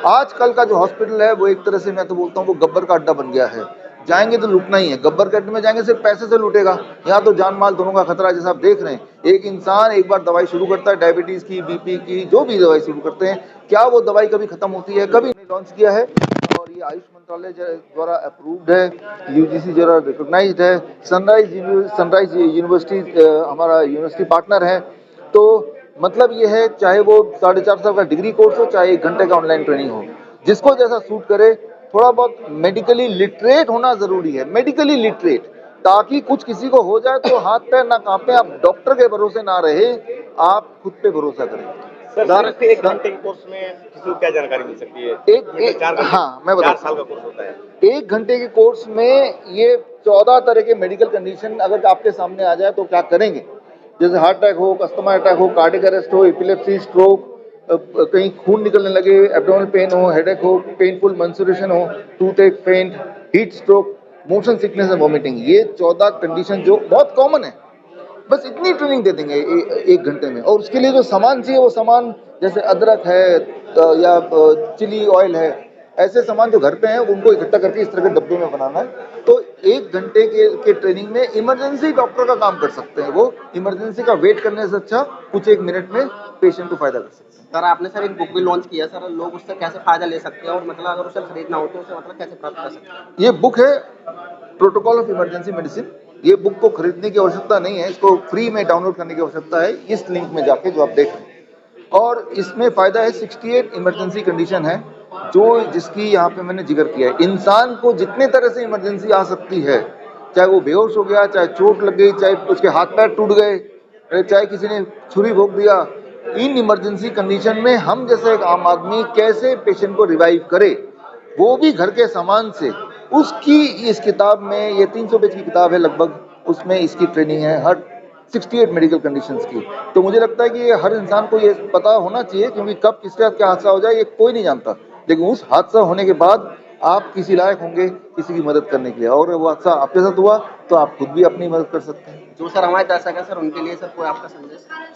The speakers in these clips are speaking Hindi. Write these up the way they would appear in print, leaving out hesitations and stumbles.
आजकल का जो हॉस्पिटल है वो एक तरह से मैं तो बोलता हूँ वो गब्बर का अड्डा बन गया है। जाएंगे तो लूटना ही है, गब्बर के अड्डे में जाएंगे सिर्फ पैसे से लूटेगा। यहाँ तो जान माल दोनों का खतरा है। जैसा आप देख रहे हैं, एक इंसान एक बार दवाई शुरू करता है, डायबिटीज की, बीपी की, जो भी दवाई शुरू करते हैं, क्या वो दवाई कभी खत्म होती है? कभी नहीं। लॉन्च किया है और ये आयुष मंत्रालय द्वारा अप्रूव्ड है, यूजीसी द्वारा रिकॉग्नाइज्ड है। सनराइज यूनिवर्सिटी हमारा यूनिवर्सिटी पार्टनर है। तो मतलब ये है, चाहे वो 4.5 साल का डिग्री कोर्स हो, चाहे 1 घंटे का ऑनलाइन ट्रेनिंग हो, जिसको जैसा सूट करे। थोड़ा बहुत मेडिकली लिटरेट होना जरूरी है, मेडिकली लिटरेट, ताकि कुछ किसी को हो जाए तो हाथ पैर ना कांपे, आप डॉक्टर के भरोसे ना रहे, आप खुद पे भरोसा करें। सर, 1 घंटे के कोर्स में किसी को क्या जानकारी मिल सकती है? हाँ, मैं बताता हूँ। 4 साल का कोर्स होता है। 1 घंटे के कोर्स में ये 14 तरह के मेडिकल कंडीशन अगर आपके सामने आ जाए तो क्या करेंगे। जैसे हार्ट अटैक हो, अस्थमा अटैक हो, कार्डियक अरेस्ट हो, एपिलेप्सी, स्ट्रोक, कहीं खून निकलने लगे, एब्डोमिनल पेन हो, हेडेक हो, पेनफुल मेंस्ट्रुएशन हो, टूथ एक, फेंट, heat stroke, motion sickness and vomiting, ये 14 कंडीशन जो बहुत कॉमन है, बस इतनी ट्रेनिंग दे देंगे 1 घंटे में। और उसके लिए जो सामान चाहिए वो सामान, जैसे अदरक है या चिली ऑयल है, ऐसे सामान जो घर पे हैं उनको इकट्ठा करके इस तरह के डब्बे में बनाना है। तो 1 घंटे के ट्रेनिंग में इमरजेंसी डॉक्टर का काम कर सकते हैं। वो इमरजेंसी का वेट करने से अच्छा कुछ 1 मिनट में पेशेंट को फायदा कर सकते हैं। सर, आपने सर एक बुक भी लॉन्च किया सर, लोग उससे कैसे फायदा ले सकते हैं और मतलब अगर उसे खरीदना हो तो उसे मतलब कैसे प्राप्त कर सकते हैं? ये बुक है प्रोटोकॉल ऑफ इमरजेंसी मेडिसिन। ये बुक को खरीदने की आवश्यकता नहीं है, इसको फ्री में डाउनलोड करने की आवश्यकता है, इस लिंक में जाके जो आप देख रहे हैं। और इसमें फायदा है, 68 इमरजेंसी कंडीशन है जो जिसकी यहाँ पे मैंने जिक्र किया है। इंसान को जितने तरह से इमरजेंसी आ सकती है, चाहे वो बेहोश हो गया, चाहे चोट लग गई, चाहे उसके हाथ पैर टूट गए, चाहे किसी ने छुरी भोंक दिया, इन इमरजेंसी कंडीशन में हम जैसे एक आम आदमी कैसे पेशेंट को रिवाइव करे, वो भी घर के सामान से, उसकी इस किताब में, ये 300 पेज की किताब है लगभग, उसमें इसकी ट्रेनिंग है हर 68 मेडिकल कंडीशंस की। तो मुझे लगता है कि ये हर इंसान को ये पता होना चाहिए, क्योंकि कब किसके साथ क्या हादसा हो जाए ये कोई नहीं जानता। लेकिन उस हादसा होने के बाद आप किसी लायक होंगे किसी की मदद करने के लिए, और वो हादसा आपके साथ हुआ तो आप खुद भी अपनी मदद कर सकते हैं। जो सर हमारे दर्शक है सर, उनके लिए सर कोई आपका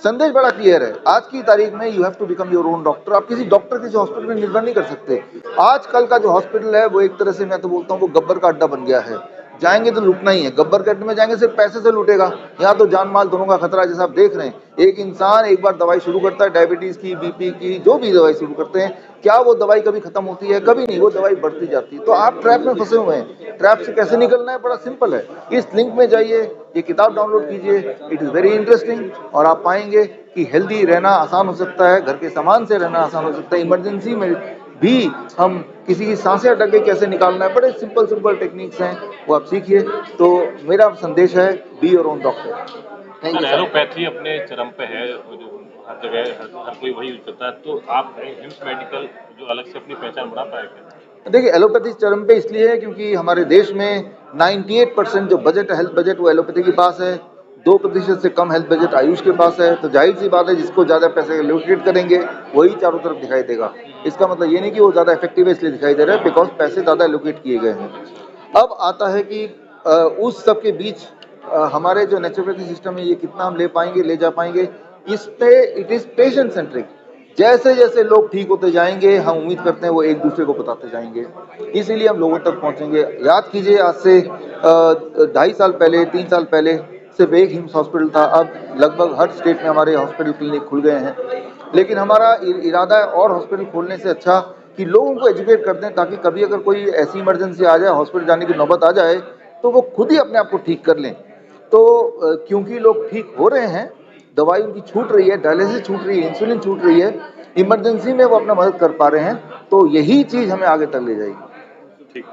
संदेश बड़ा क्लियर है। आज की तारीख में you have to become your own doctor. आप किसी डॉक्टर, किसी हॉस्पिटल में निर्भर नहीं कर सकते। आजकल का जो हॉस्पिटल है वो एक तरह से मैं तो बोलता हूँ वो गब्बर का अड्डा बन गया है। जाएंगे तो लूटना ही है, गब्बर के अड्डे में जाएंगे सिर्फ पैसे से लूटेगा। यहाँ तो जान माल दोनों का खतरा है। जैसा आप देख रहे हैं, एक इंसान एक बार दवाई शुरू करता है, डायबिटीज की, बीपी की, जो भी दवाई शुरू करते हैं, क्या वो दवाई कभी खत्म होती है? कभी नहीं, वो दवाई बढ़ती जाती है। तो आप ट्रैप में फंसे हुए हैं। ट्रैप से कैसे निकलना है? बड़ा सिंपल है, इस लिंक में जाइए, ये किताब डाउनलोड कीजिए, इट इज़ वेरी इंटरेस्टिंग, और आप पाएंगे कि हेल्दी रहना आसान हो सकता है, घर के सामान से रहना आसान हो सकता है। इमरजेंसी में भी हम किसी की सांसें अटक गई कैसे निकालना है, बड़े सिंपल टेक्निक्स हैं, वो आप सीखिए। तो मेरा संदेश है, be your own doctor. Thank you. Allopathy अपने चरम पे है, जो हर जगह हर कोई वही यूज करता है, तो आप हिम्स मेडिकल जो अलग से अपनी पहचान बना पाया क्या? देखिए, एलोपैथी चरम पे इसलिए है क्योंकि हमारे देश में 98% जो बजट है, हेल्थ बजट, वो एलोपैथी के पास है। 2% से कम हेल्थ बजट आयुष के पास है। तो जाहिर सी बात है, जिसको ज़्यादा पैसे एलोकेट करेंगे वही चारों तरफ दिखाई देगा। इसका मतलब ये नहीं कि वो ज़्यादा इफेक्टिव है इसलिए दिखाई दे रहा है, बिकॉज पैसे ज़्यादा एलोकेट किए गए हैं। अब आता है कि उस सब के बीच हमारे जो नेचुरोपैथी सिस्टम है, ये कितना हम ले पाएंगे, ले जा पाएंगे, इस पे इट इज़ पेशेंट सेंट्रिक। जैसे जैसे लोग ठीक होते जाएंगे, हम उम्मीद करते हैं वो एक दूसरे को बताते जाएंगे, इसीलिए हम लोगों तक पहुंचेंगे। याद कीजिए, आज से 2.5 साल पहले, 3 साल पहले सिर्फ एक हिम्स हॉस्पिटल था। अब लगभग हर स्टेट में हमारे हॉस्पिटल क्लिनिक खुल गए हैं। लेकिन हमारा इरादा है और हॉस्पिटल खोलने से अच्छा कि लोगों को एजुकेट कर दें, ताकि कभी अगर कोई ऐसी इमरजेंसी आ जाए, हॉस्पिटल जाने की नौबत आ जाए, तो वो खुद ही अपने आप को ठीक कर लें। तो क्योंकि लोग ठीक हो रहे हैं, दवाई उनकी छूट रही है, डायलिसिस छूट रही है, इंसुलिन छूट रही है, इमरजेंसी में वो अपना मदद कर पा रहे हैं, तो यही चीज़ हमें आगे तक ले जाएगी। ठीक।